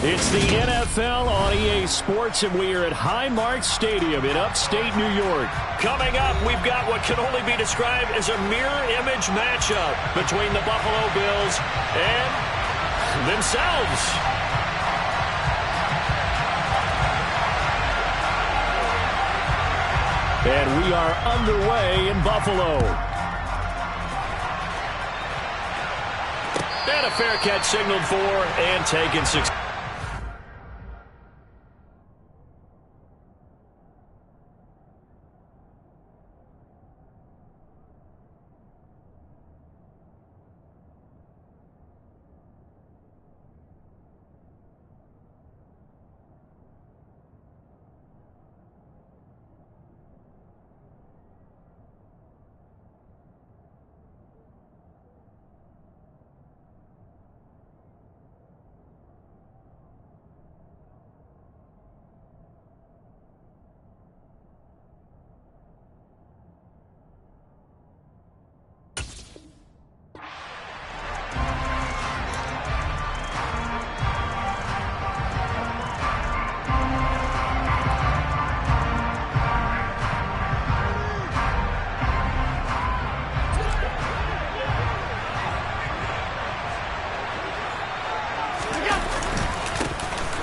It's the NFL on EA Sports, and we are at Highmark Stadium in upstate New York. Coming up, we've got what can only be described as a mirror image matchup between the Buffalo Bills and themselves. And we are underway in Buffalo. And a fair catch signaled for and taken 6.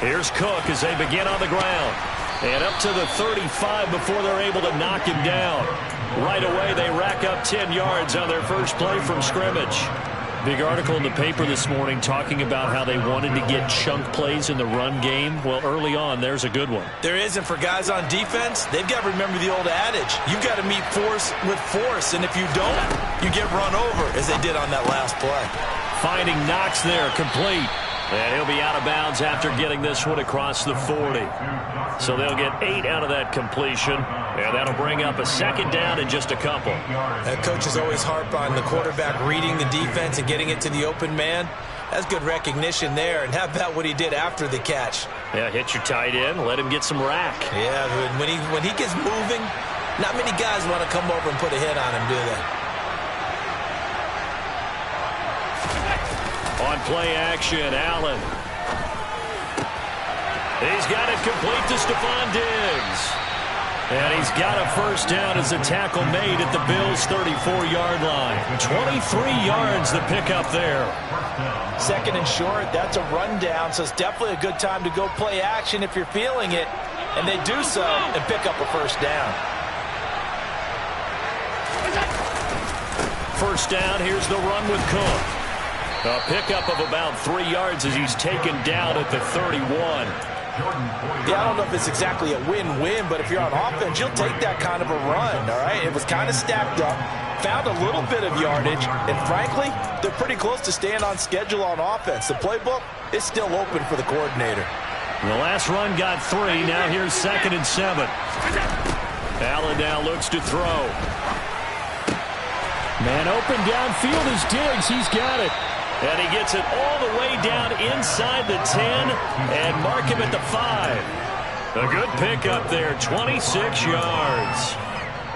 Here's Cook as they begin on the ground. And up to the 35 before they're able to knock him down. Right away, they rack up 10 yards on their first play from scrimmage. Big article in the paper this morning talking about how they wanted to get chunk plays in the run game. Well, early on, there's a good one. There isn't for guys on defense. They've got to remember the old adage. You've got to meet force with force, and if you don't, you get run over, as they did on that last play. Finding Knox there, complete. And he'll be out of bounds after getting this one across the 40. So they'll get 8 out of that completion, and that'll bring up a second down in just a couple. Coaches always harp on the quarterback reading the defense and getting it to the open man. That's good recognition there. And how about what he did after the catch? Yeah, hit your tight end, let him get some rack. Yeah, when he gets moving, not many guys want to come over and put a hit on him, do they? On play action, Allen. He's got it complete to Stephon Diggs. And he's got a first down as a tackle made at the Bills' 34-yard line. 23 yards the pickup there. Second and short, that's a rundown, so it's definitely a good time to go play action if you're feeling it. And they do so and pick up a first down. First down, here's the run with Cook. A pickup of about 3 yards as he's taken down at the 31. Yeah, I don't know if it's exactly a win-win, but if you're on offense, you'll take that kind of a run, all right? It was kind of stacked up, found a little bit of yardage, and frankly, they're pretty close to staying on schedule on offense. The playbook is still open for the coordinator. The last run got 3. Now here's 2nd and 7. Allen now looks to throw. Man open downfield is Diggs. He's got it. And he gets it all the way down inside the 10 and mark him at the 5. A good pickup there, 26 yards.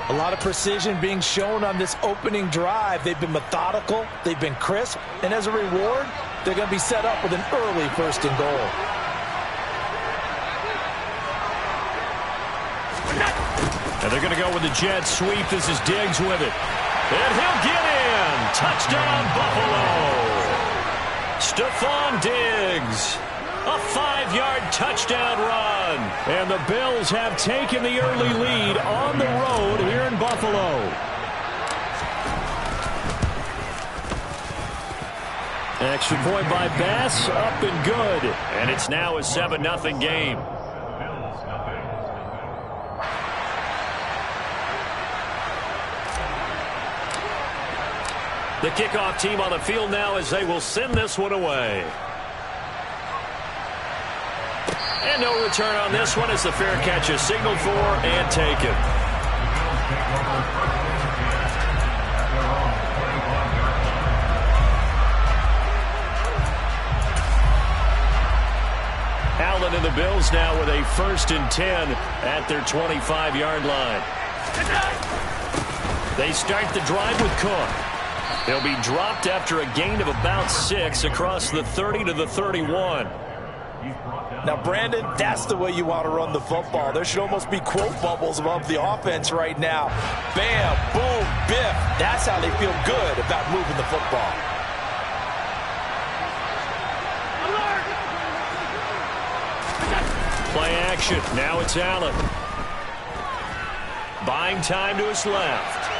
A lot of precision being shown on this opening drive. They've been methodical, they've been crisp, and as a reward, they're going to be set up with an early 1st and goal. And they're going to go with the jet sweep. This is Diggs with it. And he'll get in. Touchdown, Buffalo. Stephon Diggs, a 5-yard touchdown run. And the Bills have taken the early lead on the road here in Buffalo. Extra point by Bass, up and good. And it's now a 7-0 game. The kickoff team on the field now as they will send this one away. And no return on this one as the fair catch is signaled for and taken. Allen and the Bills now with a 1st and 10 at their 25-yard line. They start the drive with Cook. He'll be dropped after a gain of about 6 across the 30 to the 31. Now, Brandon, that's the way you want to run the football. There should almost be quote bubbles above the offense right now. Bam, boom, biff. That's how they feel good about moving the football. Play action. Now it's Allen. Buying time to his left.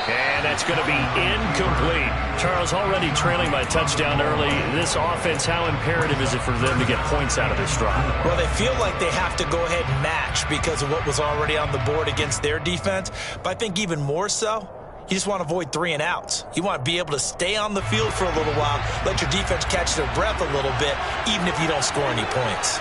And that's going to be incomplete. Charles, already trailing by touchdown early. This offense, how imperative is it for them to get points out of this drive? Well, they feel like they have to go ahead and match because of what was already on the board against their defense. But I think even more so, you just want to avoid 3 and outs. You want to be able to stay on the field for a little while, let your defense catch their breath a little bit, even if you don't score any points.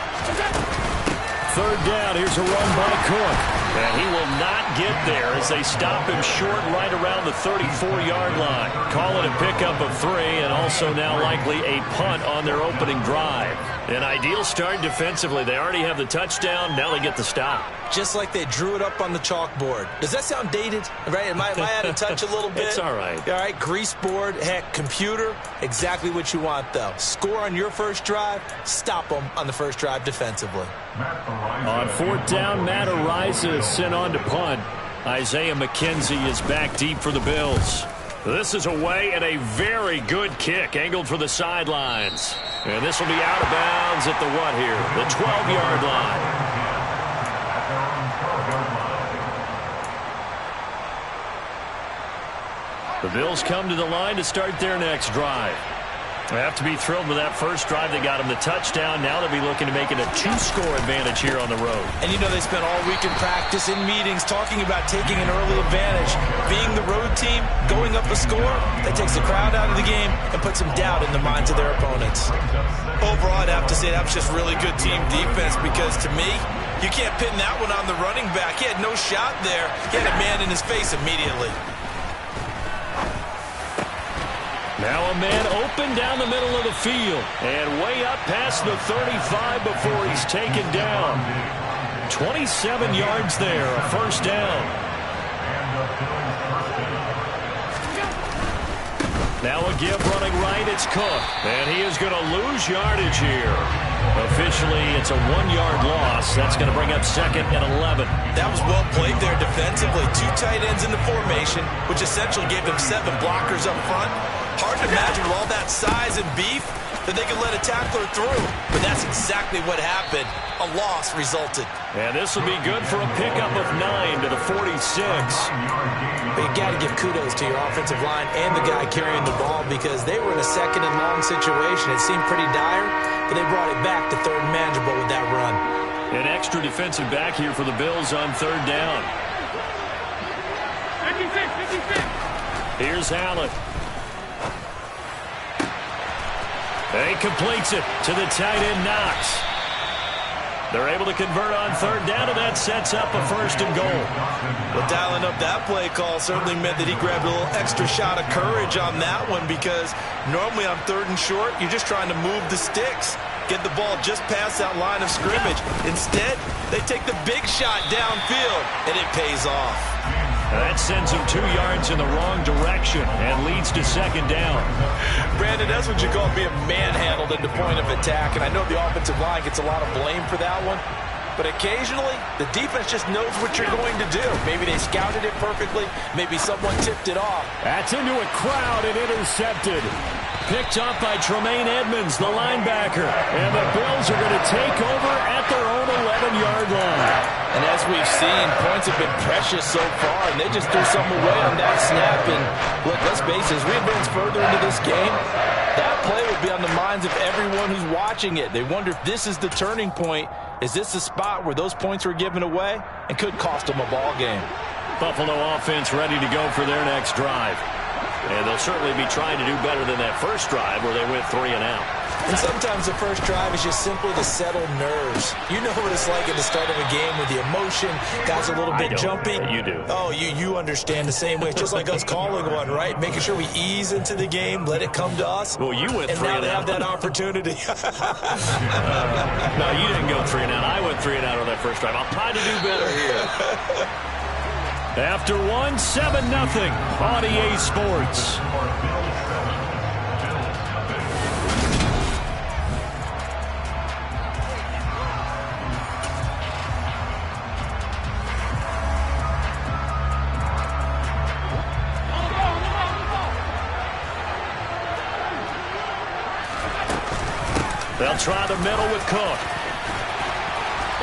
Third down, here's a run by Cook. And he will not get there as they stop him short right around the 34-yard line. Call it a pickup of 3 and also now likely a punt on their opening drive. An ideal start defensively. They already have the touchdown. Now they get the stop. Just like they drew it up on the chalkboard. Does that sound dated? Right? Am I out of touch a little bit? It's all right. All right, grease board, heck, computer, exactly what you want, though. Score on your first drive, stop them on the first drive defensively. On fourth down, Matt Araiza is sent on to punt. Isaiah McKenzie is back deep for the Bills. This is away and a very good kick angled for the sidelines. And this will be out of bounds at the what here? The 12-yard line. The Bills come to the line to start their next drive. They have to be thrilled with that first drive. They got him the touchdown. Now they'll be looking to make it a 2-score advantage here on the road. And you know they spent all week in practice, in meetings, talking about taking an early advantage. Being the road team, going up a score, that takes the crowd out of the game and puts some doubt in the minds of their opponents. Overall, I'd have to say that was just really good team defense because to me, you can't pin that one on the running back. He had no shot there. He had a man in his face immediately. Now a man open down the middle of the field and way up past the 35 before he's taken down. 27 yards there, a first down. Now a give running right, it's Cook. And he is going to lose yardage here. Officially, it's a 1-yard loss. That's going to bring up 2nd and 11. That was well played there defensively. 2 tight ends in the formation, which essentially gave them 7 blockers up front. Hard to imagine with all that size and beef that they could let a tackler through. But that's exactly what happened. A loss resulted. And this will be good for a pickup of 9 to the 46. But you got to give kudos to your offensive line and the guy carrying the ball because they were in a 2nd and long situation. It seemed pretty dire, but they brought it back to 3rd and manageable with that run. An extra defensive back here for the Bills on 3rd down. 56. Here's Allen. He completes it to the tight end Knox. They're able to convert on 3rd down, and that sets up a 1st and goal. Well, dialing up that play call certainly meant that he grabbed a little extra shot of courage on that one because normally on 3rd and short, you're just trying to move the sticks, get the ball just past that line of scrimmage. Instead, they take the big shot downfield, and it pays off. That sends him 2 yards in the wrong direction and leads to 2nd down. Brandon, that's what you call being manhandled at the point of attack. And I know the offensive line gets a lot of blame for that one. But occasionally, the defense just knows what you're going to do. Maybe they scouted it perfectly. Maybe someone tipped it off. That's into a crowd and intercepted. Picked up by Tremaine Edmonds, the linebacker. And the Bills are going to take over at their own 11-yard line. And as we've seen, points have been precious so far, and they just threw some away on that snap. And look, let's face it, as we advance further into this game, that play will be on the minds of everyone who's watching it. They wonder if this is the turning point. Is this the spot where those points were given away and could cost them a ball game? Buffalo offense ready to go for their next drive. And they'll certainly be trying to do better than that first drive where they went 3 and out. And sometimes the first drive is just simply to settle nerves. You know what it's like at the start of a game with the emotion, guys a little bit jumpy. You do. Oh, you understand the same way. It's just like us calling one, right? Making sure we ease into the game, let it come to us. Well, you went 3 and out. And now they have that opportunity. No, you didn't go 3 and out. I went 3 and out on that first drive. I'll try to do better here. After 1, 7-0 on EA Sports. They'll try the middle with Cook.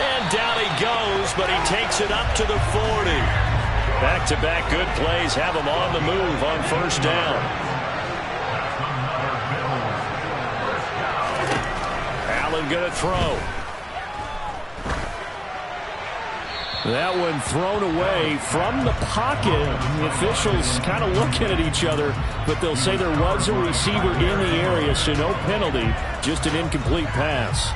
And down he goes, but he takes it up to the 40. Back-to-back good plays have him on the move on first down. Allen going to throw. That one thrown away from the pocket. The officials kind of looking at each other, but they'll say there was a receiver in the area, so no penalty, just an incomplete pass.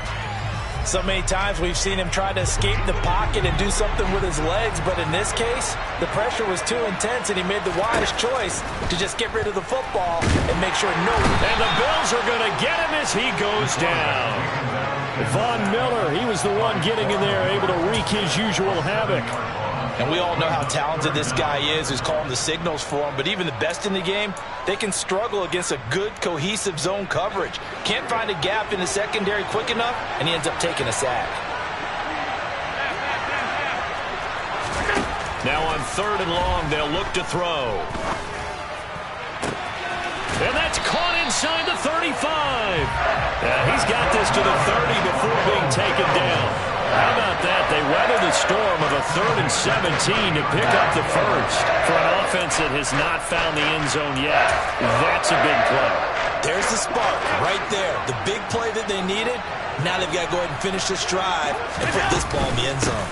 So many times we've seen him try to escape the pocket and do something with his legs, but in this case, the pressure was too intense, and he made the wise choice to just get rid of the football and make sure no. And the Bills are going to get him as he goes down. Von Miller, he was the one getting in there, able to wreak his usual havoc. And we all know how talented this guy is, who's calling the signals for him. But even the best in the game, they can struggle against a good, cohesive zone coverage. Can't find a gap in the secondary quick enough, and he ends up taking a sack. Now on 3rd and long, they'll look to throw. And that's caught inside the 35. He's got this to the 30 before being taken down. How about that? They weather the storm of a 3rd and 17 to pick up the first. For an offense that has not found the end zone yet, that's a big play. There's the spark right there. The big play that they needed. Now they've got to go ahead and finish this drive and put this ball in the end zone.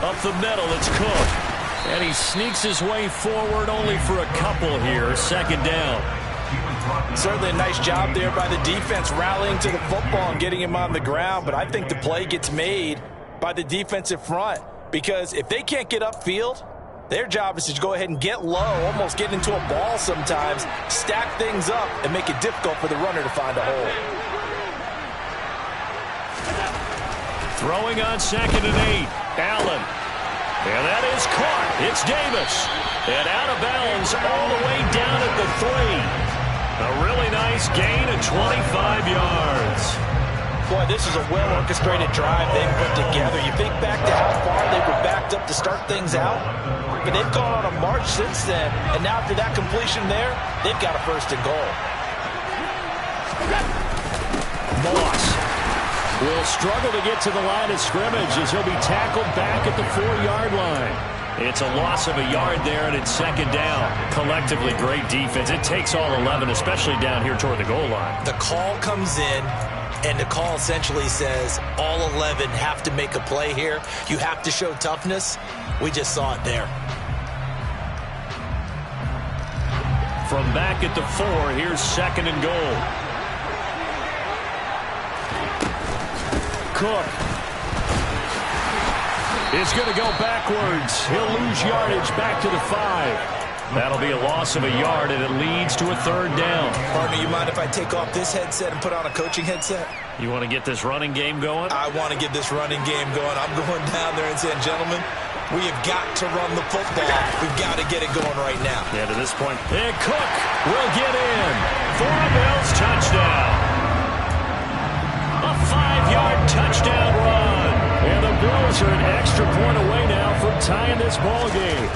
Up the middle, it's Cook. And he sneaks his way forward only for a couple here. 2nd down. Certainly a nice job there by the defense rallying to the football and getting him on the ground, but I think the play gets made by the defensive front, because if they can't get upfield, their job is to go ahead and get low, almost get into a ball sometimes, stack things up, and make it difficult for the runner to find a hole. Throwing on 2nd and 8, Allen. And that is caught. It's Davis. And out of bounds all the way down at the 3. A really nice gain of 25 yards. Boy, this is a well-orchestrated drive they've put together. You think back to how far they were backed up to start things out, but they've gone on a march since then, and now after that completion there, they've got a 1st and goal. Moss will struggle to get to the line of scrimmage as he'll be tackled back at the 4-yard line. It's a loss of a yard there, and it's 2nd down. Collectively, great defense. It takes all 11, especially down here toward the goal line. The call comes in, and the call essentially says all 11 have to make a play here. You have to show toughness. We just saw it there. From back at the 4, here's 2nd and goal. Cook is going to go backwards. He'll lose yardage back to the 5. That'll be a loss of a yard, and it leads to a 3rd down. Partner, you mind if I take off this headset and put on a coaching headset? You want to get this running game going? I want to get this running game going. I'm going down there and saying, gentlemen, we have got to run the football. We've got to get it going right now. Yeah, to this point. And Cook will get in for a Bills touchdown. A 5-yard touchdown run. And the Bills are an extra point away now from tying this ball game.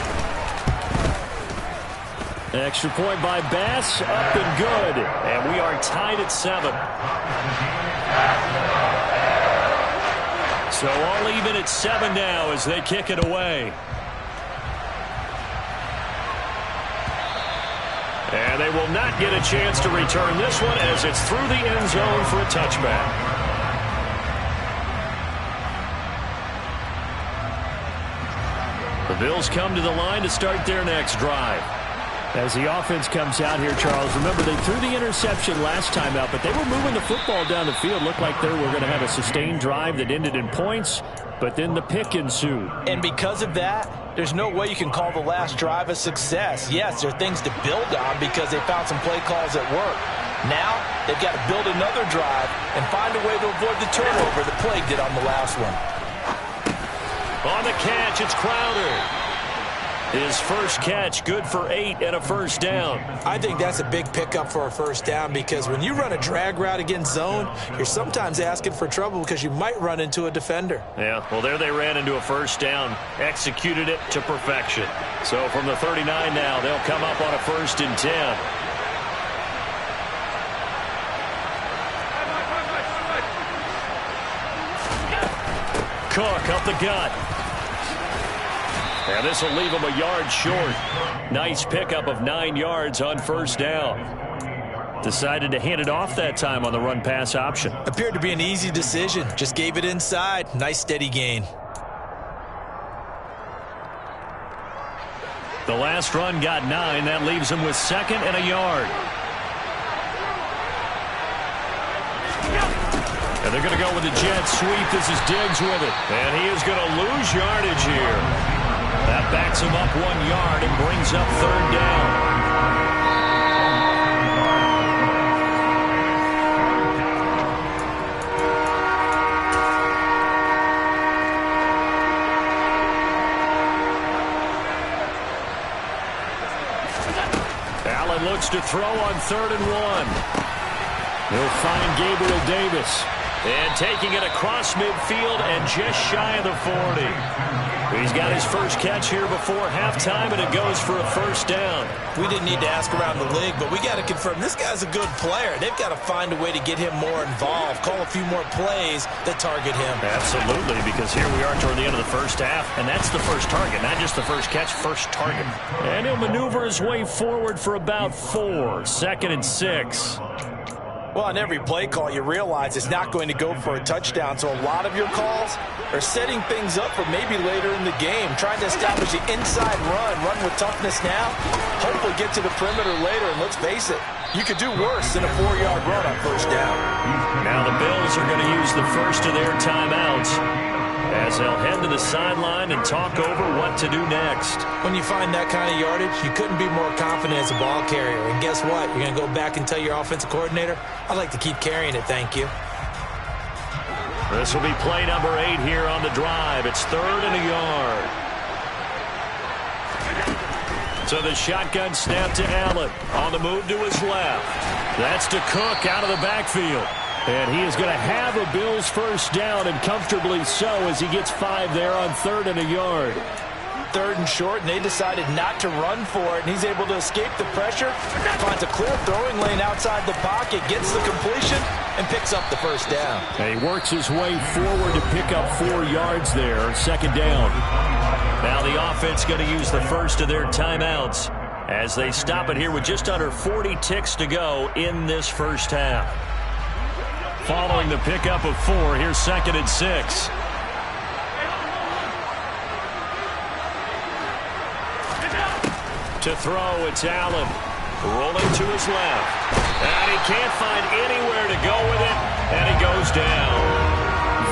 Extra point by Bass, up and good. And we are tied at 7. So all even at 7 now as they kick it away. And they will not get a chance to return this one as it's through the end zone for a touchback. The Bills come to the line to start their next drive. As the offense comes out here, Charles, remember they threw the interception last time out, but they were moving the football down the field. Looked like they were going to have a sustained drive that ended in points, but then the pick ensued. And because of that, there's no way you can call the last drive a success. Yes, there are things to build on because they found some play calls that work. Now, they've got to build another drive and find a way to avoid the turnover the play did on the last one. On the catch, it's Crowder. His first catch, good for 8 and a 1st down. I think that's a big pickup for a 1st down because when you run a drag route against zone, you're sometimes asking for trouble because you might run into a defender. Yeah, well, there they ran into a 1st down, executed it to perfection. So from the 39 now, they'll come up on a 1st and 10. Cook up the gut. And this will leave him a yard short. Nice pickup of 9 yards on first down. Decided to hand it off that time on the run-pass option. Appeared to be an easy decision. Just gave it inside. Nice steady gain. The last run got 9. That leaves him with 2nd and a yard. And they're going to go with the jet sweep. This is Diggs with it. And he is going to lose yardage here. That backs him up 1 yard and brings up 3rd down. Allen looks to throw on 3rd and 1. He'll find Gabriel Davis. And taking it across midfield and just shy of the 40. He's got his first catch here before halftime, and it goes for a first down. We didn't need to ask around the league, but we got to confirm this guy's a good player. They've got to find a way to get him more involved, call a few more plays that target him. Absolutely, because here we are toward the end of the first half, and that's the first target, not just the first catch, first target. And he'll maneuver his way forward for about 4, 2nd and 6. Well, on every play call, you realize it's not going to go for a touchdown, so a lot of your calls are setting things up for maybe later in the game, trying to establish the inside run with toughness now, hopefully get to the perimeter later, and let's face it, you could do worse than a 4-yard run on first down. Now the Bills are going to use the first of their timeouts as they'll head to the sideline and talk over what to do next. When you find that kind of yardage, you couldn't be more confident as a ball carrier. And guess what? You're going to go back and tell your offensive coordinator, I'd like to keep carrying it, thank you. This will be play number 8 here on the drive. It's 3rd and a yard. So the shotgun snap to Allen. On the move to his left. That's to Cook out of the backfield. And he is going to have a Bills first down, and comfortably so, as he gets 5 there on 3rd and a yard. 3rd and short, and they decided not to run for it, and he's able to escape the pressure, finds a clear throwing lane outside the pocket, gets the completion, and picks up the first down. And he works his way forward to pick up 4 yards there, 2nd down. Now the offense going to use the first of their timeouts as they stop it here with just under 40 ticks to go in this first half. Following the pickup of 4, here's 2nd and 6. To throw, it's Allen. Rolling to his left. And he can't find anywhere to go with it, and he goes down.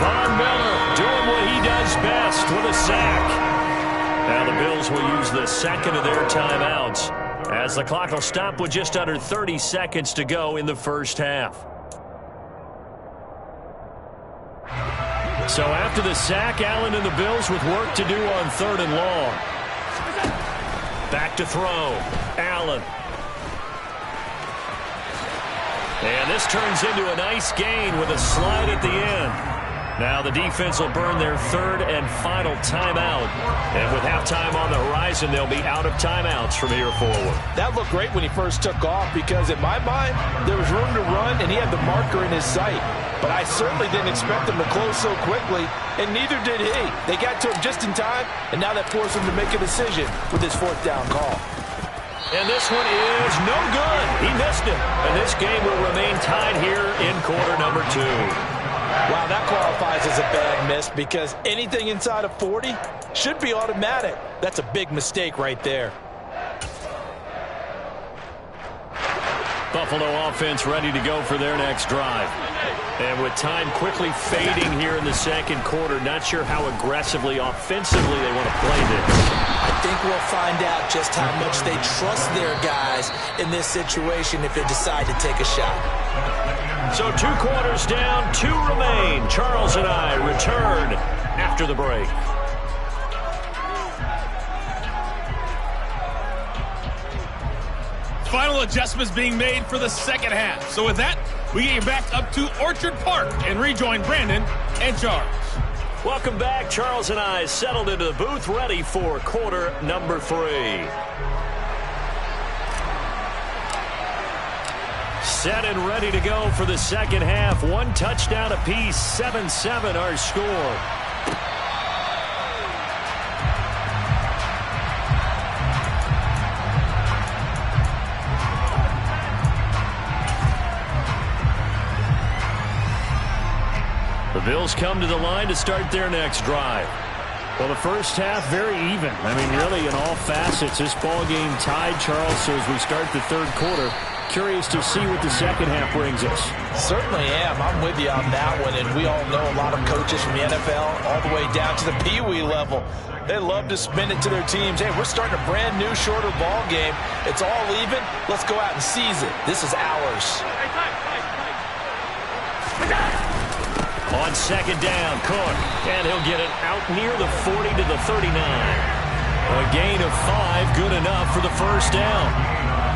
Von Miller doing what he does best with a sack. Now the Bills will use the 2nd of their timeouts as the clock will stop with just under 30 seconds to go in the first half. So after the sack, Allen and the Bills with work to do on 3rd and long. Back to throw. Allen. And this turns into a nice gain with a slide at the end. Now the defense will burn their 3rd and final timeout. And with halftime on the horizon, they'll be out of timeouts from here forward. That looked great when he first took off because, in my mind, there was room to run and he had the marker in his sight. But I certainly didn't expect him to close so quickly, and neither did he. They got to him just in time, and now that forced him to make a decision with his 4th down call. And this one is no good. He missed it. And this game will remain tied here in quarter number 2. Wow, that qualifies as a bad miss because anything inside of 40 should be automatic. That's a big mistake right there. Buffalo offense ready to go for their next drive. And with time quickly fading here in the 2nd quarter, not sure how aggressively, offensively they want to play this. I think we'll find out just how much they trust their guys in this situation if they decide to take a shot. So 2 quarters down, 2 remain. Charles and I return after the break. Final adjustments being made for the 2nd half. So with that, we get you back up to Orchard Park and rejoin Brandon and Charles. Welcome back. Charles and I settled into the booth ready for quarter number 3. Set and ready to go for the 2nd half. 1 touchdown apiece, 7-7 our score. The Bills come to the line to start their next drive. Well, the first half, very even. I mean, really, in all facets, this ball game tied, Charles. So as we start the third quarter, curious to see what the second half brings us. Certainly am. I'm with you on that one. And we all know a lot of coaches from the NFL all the way down to the Pee-wee level. They love to spin it to their teams. Hey, we're starting a brand new, shorter ball game. It's all even. Let's go out and seize it. This is ours. On second down, Cook. And he'll get it out near the 40 to the 39. A gain of 5, good enough for the first down.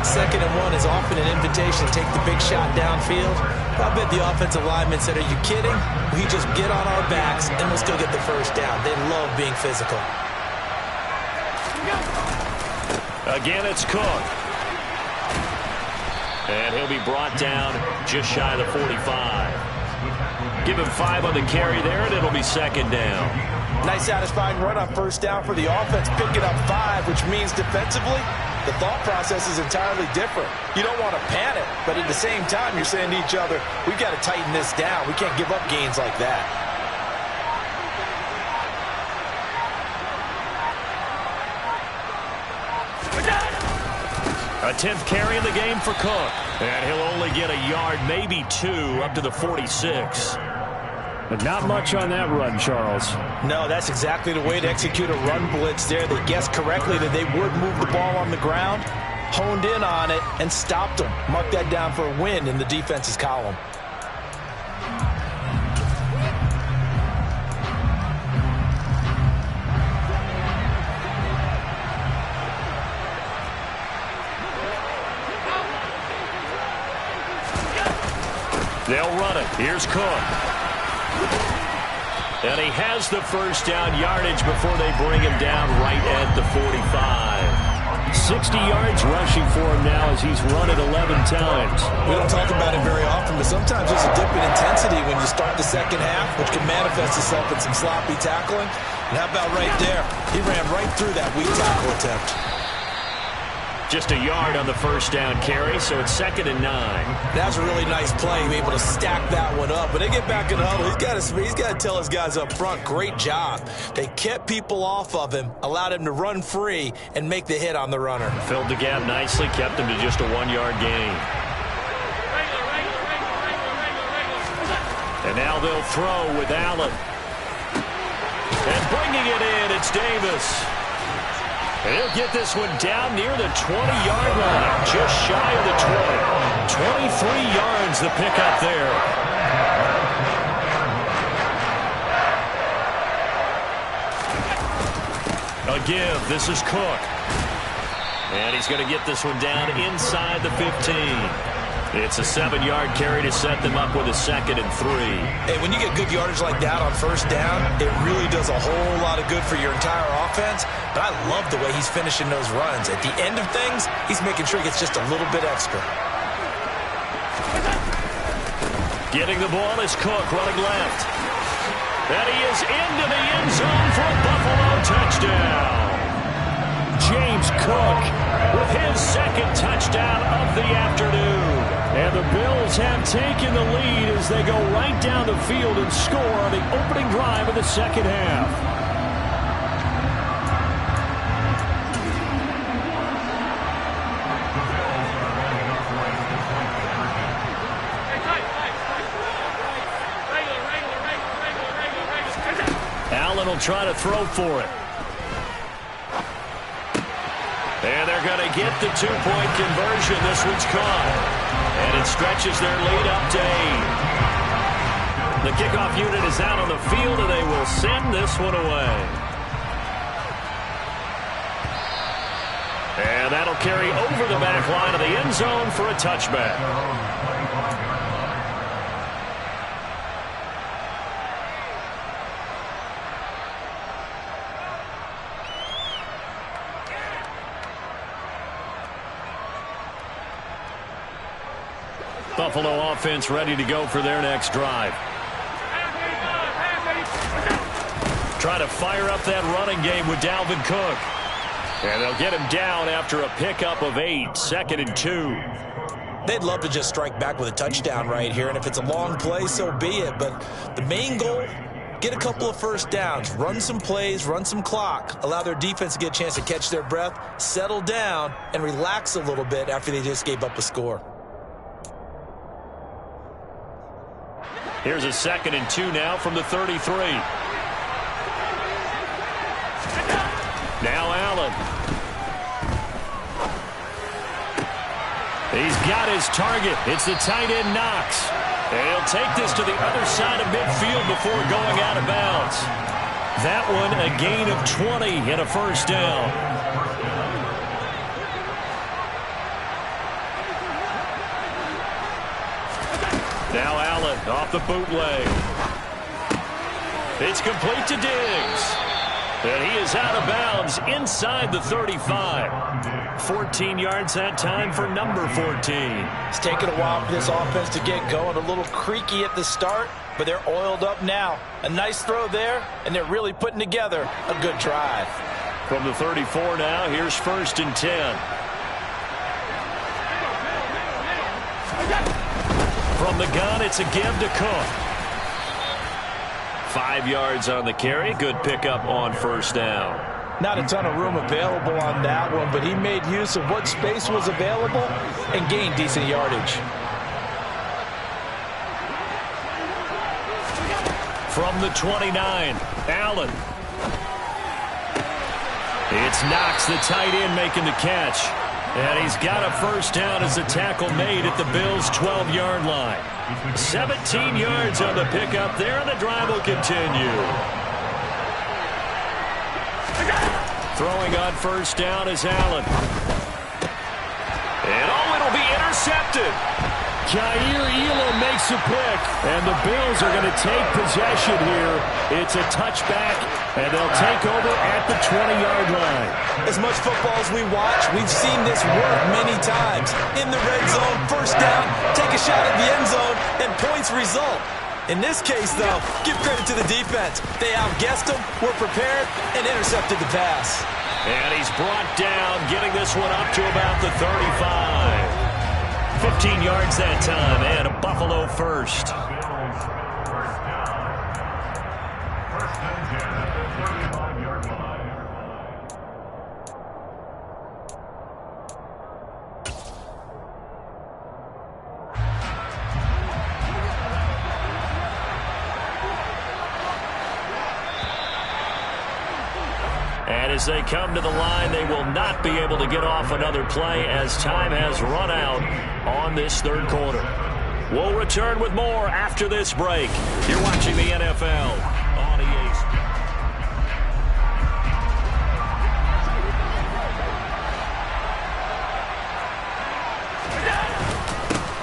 2nd and 1 is often an invitation to take the big shot downfield. I bet the offensive lineman said, are you kidding? We just get on our backs and let's go get the first down. They love being physical. Again, it's Cook. And he'll be brought down just shy of the 45. Give him 5 on the carry there, and it'll be second down. Nice satisfying run on first down for the offense, picking up 5, which means defensively, the thought process is entirely different. You don't want to panic, but at the same time, you're saying to each other, we've got to tighten this down. We can't give up gains like that. A 10th carry in the game for Cook. And he'll only get a yard, maybe 2, up to the 46. But not much on that run, Charles. No, that's exactly the way to execute a run blitz there. They guessed correctly that they would move the ball on the ground, honed in on it, and stopped them. Mark that down for a win in the defense's column. They'll run it. Here's Cook. And he has the first down yardage before they bring him down right at the 45. 60 yards rushing for him now as he's run it 11 times. We don't talk about it very often, but sometimes there's a dip in intensity when you start the second half, which can manifest itself in some sloppy tackling. And how about right there? He ran right through that weak tackle attempt. Just a yard on the first down carry, so it's 2nd and 9. That's a really nice play. Be able to stack that one up. But they get back in the huddle. He's got to tell his guys up front, great job. They kept people off of him, allowed him to run free, and make the hit on the runner. Filled the gap nicely, kept him to just a 1-yard gain. And now they'll throw with Allen. And bringing it in, it's Davis. He'll get this one down near the 20-yard line, just shy of the 20. 23 yards the pickup there. A give. This is Cook. And he's going to get this one down inside the 15. It's a 7-yard carry to set them up with a 2nd and 3. Hey, when you get good yardage like that on first down, it really does a whole lot of good for your entire offense. But I love the way he's finishing those runs. At the end of things, he's making sure he gets just a little bit extra. Getting the ball is Cook running left. And he is into the end zone for a Buffalo touchdown. James Cook with his 2nd touchdown of the afternoon. And the Bills have taken the lead as they go right down the field and score on the opening drive of the second half. Allen will try to throw for it. And they're going to get the 2-point conversion. This one's caught. And it stretches their lead up to 8. The kickoff unit is out on the field, and they will send this one away. And that'll carry over the back line of the end zone for a touchback. Buffalo offense ready to go for their next drive. Try to fire up that running game with Dalvin Cook. And they'll get him down after a pickup of 8, 2nd and 2. They'd love to just strike back with a touchdown right here, and if it's a long play, so be it. But the main goal, get a couple of first downs, run some plays, run some clock, allow their defense to get a chance to catch their breath, settle down, and relax a little bit after they just gave up a score. Here's a 2nd and 2 now from the 33. Now Allen. He's got his target. It's the tight end Knox. And he'll take this to the other side of midfield before going out of bounds. That one a gain of 20 and a first down. Now Allen off the bootleg. It's complete to Diggs. And he is out of bounds inside the 35. 14 yards that time for number 14. It's taken a while for this offense to get going. A little creaky at the start, but they're oiled up now. A nice throw there, and they're really putting together a good drive. From the 34 now, here's 1st and 10. From the gun, it's a give to Cook. 5 yards on the carry. Good pickup on first down. Not a ton of room available on that one, but he made use of what space was available and gained decent yardage. From the 29, Allen. It's Knox, the tight end, making the catch. And he's got a first down as a tackle made at the Bills' 12-yard line. 17 yards on the pickup there, and the drive will continue. Throwing on first down is Allen. And it'll be intercepted. Jair Elam makes a pick, and the Bills are going to take possession here. It's a touchback, and they'll take over at the 20-yard line. As much football as we watch, we've seen this work many times. In the red zone, first down, take a shot at the end zone, and points result. In this case, though, give credit to the defense. They outguessed them, were prepared, and intercepted the pass. And he's brought down, getting this one up to about the 35. 15 yards that time, and a Buffalo first. And as they come to the line, they will not be able to get off another play as time has run out on this third quarter. We'll return with more after this break. You're watching the NFL on EA.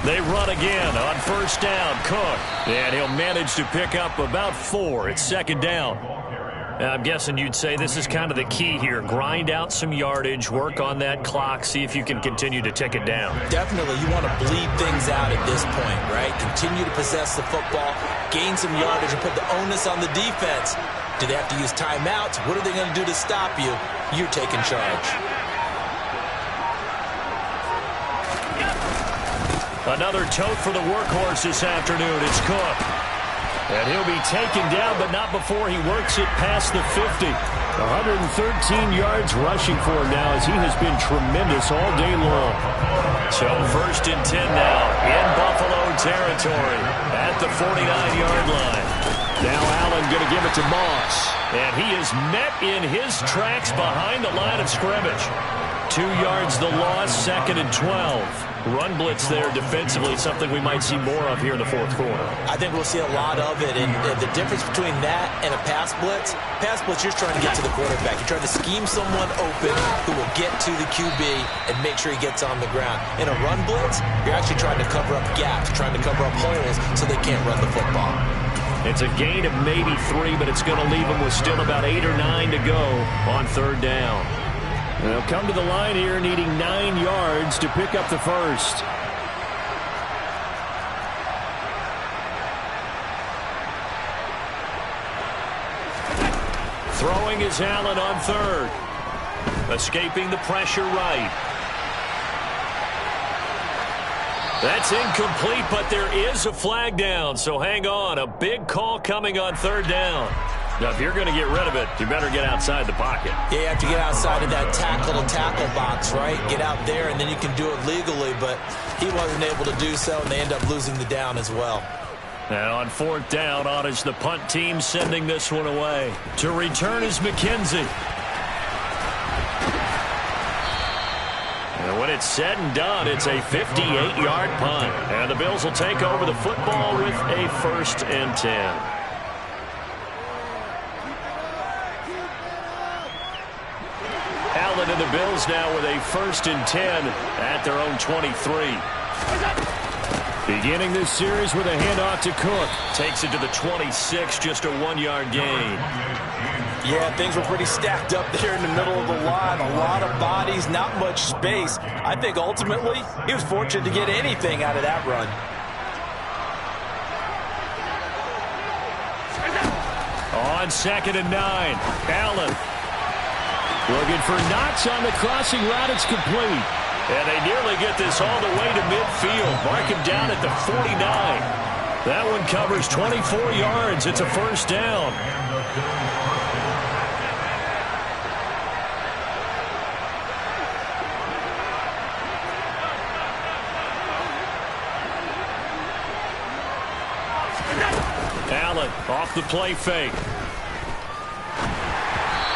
They run again on first down. Cook. And he'll manage to pick up about 4. It's 2nd down. I'm guessing you'd say this is kind of the key here. Grind out some yardage, work on that clock, see if you can continue to tick it down. Definitely, you want to bleed things out at this point, right? Continue to possess the football, gain some yardage, and put the onus on the defense. Do they have to use timeouts? What are they going to do to stop you? You're taking charge. Another tote for the workhorse this afternoon. It's Cook. And he'll be taken down, but not before he works it past the 50. 113 yards rushing for him now, as he has been tremendous all day long. So 1st and 10 now in Buffalo territory at the 49-yard line. Now Allen going to give it to Moss. And he is met in his tracks behind the line of scrimmage. 2 yards the loss, 2nd and 12. Run blitz there defensively, something we might see more of here in the fourth quarter. I think we'll see a lot of it, and the difference between that and a pass blitz, you're trying to get to the quarterback. You're trying to scheme someone open who will get to the QB and make sure he gets on the ground. In a run blitz, you're actually trying to cover up gaps, trying to cover up holes so they can't run the football. It's a gain of maybe 3, but it's going to leave them with still about 8 or 9 to go on 3rd down. They'll come to the line here needing 9 yards to pick up the first. Throwing is Allen on 3rd. Escaping the pressure right. That's incomplete, but there is a flag down, so hang on. A big call coming on third down. Now, if you're going to get rid of it, you better get outside the pocket. Yeah, you have to get outside of that tackle-to-tackle box, right? Get out there, and then you can do it legally, but he wasn't able to do so, and they end up losing the down as well. Now on fourth down, on is the punt team sending this one away. To return is McKenzie. And when it's said and done, it's a 58-yard punt. And the Bills will take over the football with a 1st and 10. Allen and the Bills now with a 1st and 10 at their own 23. Beginning this series with a handoff to Cook. Takes it to the 26, just a 1-yard gain. Yeah, things were pretty stacked up there in the middle of the line. A lot of bodies, not much space. I think ultimately he was fortunate to get anything out of that run. On 2nd and 9, Allen looking for Knox on the crossing route. It's complete. And they nearly get this all the way to midfield. Mark him down at the 49. That one covers 24 yards. It's a 1st down. Allen off the play fake.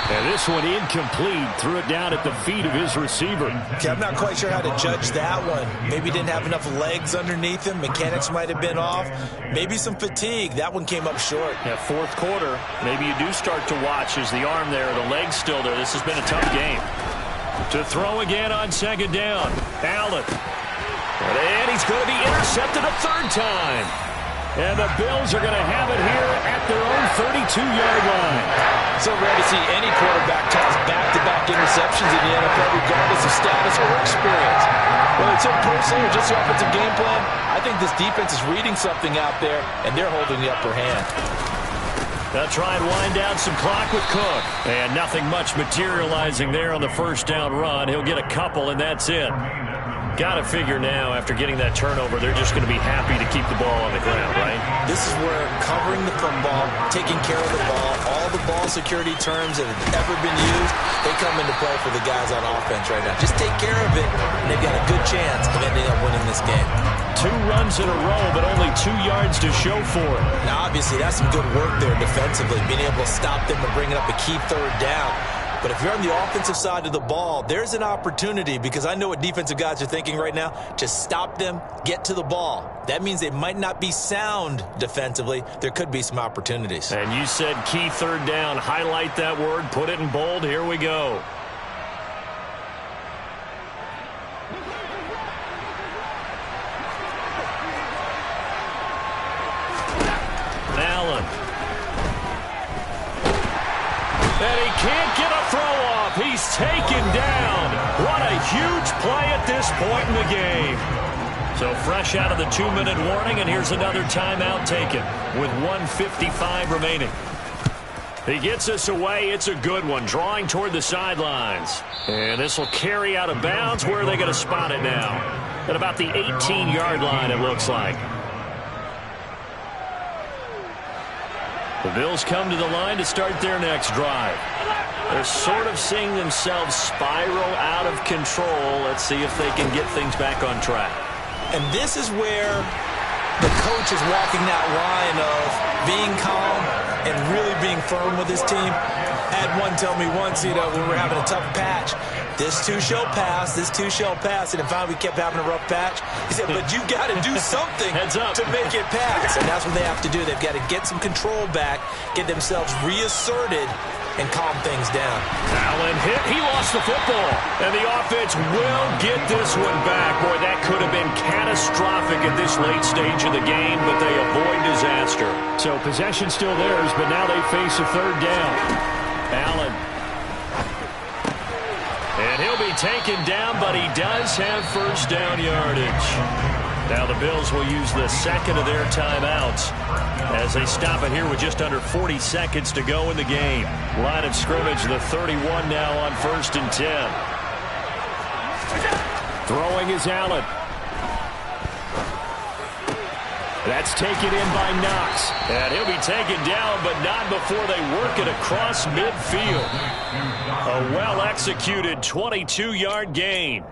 And this one incomplete. Threw it down at the feet of his receiver. Okay, I'm not quite sure how to judge that one. Maybe didn't have enough legs underneath him. Mechanics might have been off. Maybe some fatigue. That one came up short. Yeah, 4th quarter. Maybe you do start to watch as the arm there, the leg's still there. This has been a tough game. To throw again on 2nd down. Allen. And he's going to be intercepted a 3rd time. And the Bills are going to have it here at their own 32-yard line. So rare to see any quarterback toss back-to-back interceptions in the NFL, regardless of status or experience. Whether it's him personally or just the offensive game plan, I think this defense is reading something out there, and they're holding the upper hand. They'll try and wind down some clock with Cook. And nothing much materializing there on the 1st down run. He'll get a couple, and that's it. Got to figure now, after getting that turnover, they're just going to be happy to keep the ball on the ground, right? This is where covering the football, taking care of the ball, all the ball security terms that have ever been used, they come into play for the guys on offense right now. Just take care of it, and they've got a good chance of ending up winning this game. 2 runs in a row, but only 2 yards to show for it. Now, obviously, that's some good work there defensively, being able to stop them and bringing up a key 3rd down. But if you're on the offensive side of the ball, there's an opportunity, because I know what defensive guys are thinking right now, to stop them, get to the ball. That means they might not be sound defensively. There could be some opportunities. And you said key 3rd down. Highlight that word. Put it in bold. Here we go. Allen. And he can't get a throw off. He's taken down. What a huge play at this point in the game. So fresh out of the 2-minute warning, and here's another timeout taken with 1:55 remaining. He gets us away. It's a good one. Drawing toward the sidelines. And this will carry out of bounds. Where are they going to spot it now? At about the 18-yard line, it looks like. The Bills come to the line to start their next drive. They're sort of seeing themselves spiral out of control. Let's see if they can get things back on track. And this is where the coach is walking that line of being calm and really being firm with his team. I had one tell me once, when we were having a tough patch, this too shall pass, this too shall pass. And finally we kept having a rough patch. He said, but you got to do something to make it pass. And that's what they have to do. They've got to get some control back, get themselves reasserted, and calm things down. Allen hit. He lost the football. And the offense will get this one back. Boy, that could have been catastrophic at this late stage of the game, but they avoid disaster. So possession still theirs, but now they face a 3rd down. Allen. And he'll be taken down, but he does have 1st down yardage. Now the Bills will use the 2nd of their timeouts as they stop it here with just under 40 seconds to go in the game. Line of scrimmage, the 31 now on 1st and 10. Throwing is Allen. That's taken in by Knox. And he'll be taken down, but not before they work it across midfield. A well-executed 22-yard gain.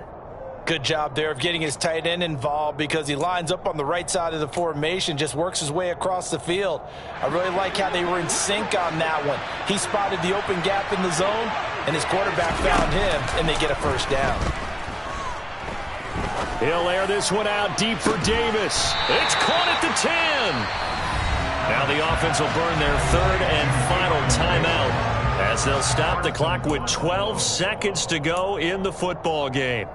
Good job there of getting his tight end involved because he lines up on the right side of the formation, just works his way across the field. I really like how they were in sync on that one. He spotted the open gap in the zone, and his quarterback found him, and they get a first down. He'll air this one out deep for Davis. It's caught at the 10. Now the offense will burn their third and final timeout as they'll stop the clock with 12 seconds to go in the football game.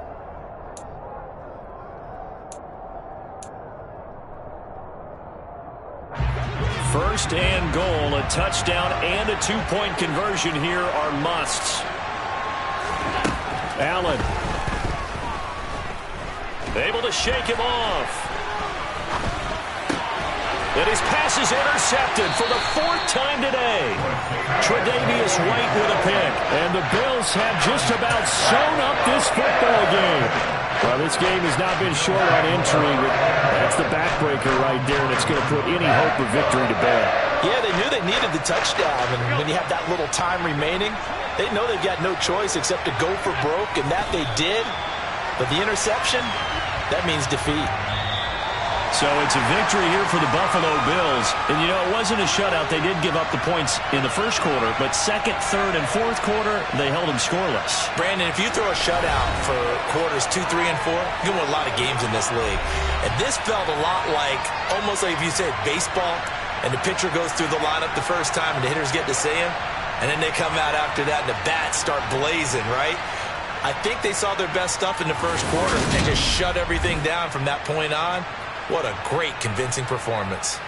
First and goal, a touchdown and a two-point conversion here are musts. Allen. Able to shake him off. And his pass is intercepted for the fourth time today. Tre'Davious White with a pick. And the Bills have just about sewn up this football game. Well, this game has not been short on intrigue. That's the backbreaker right there, and it's going to put any hope of victory to bed. Yeah, they knew they needed the touchdown, and when you have that little time remaining, they know they've got no choice except to go for broke, and that they did. But the interception, that means defeat. So it's a victory here for the Buffalo Bills. And, you know, it wasn't a shutout. They did give up the points in the first quarter, but second, third, and fourth quarter, they held them scoreless. Brandon, if you throw a shutout for quarters 2, 3, and 4, you can win a lot of games in this league. And this felt a lot like, almost like if you said baseball, and the pitcher goes through the lineup the first time, and the hitters get to see him, and then they come out after that, and the bats start blazing, right? I think they saw their best stuff in the first quarter and just shut everything down from that point on. What a great, convincing performance.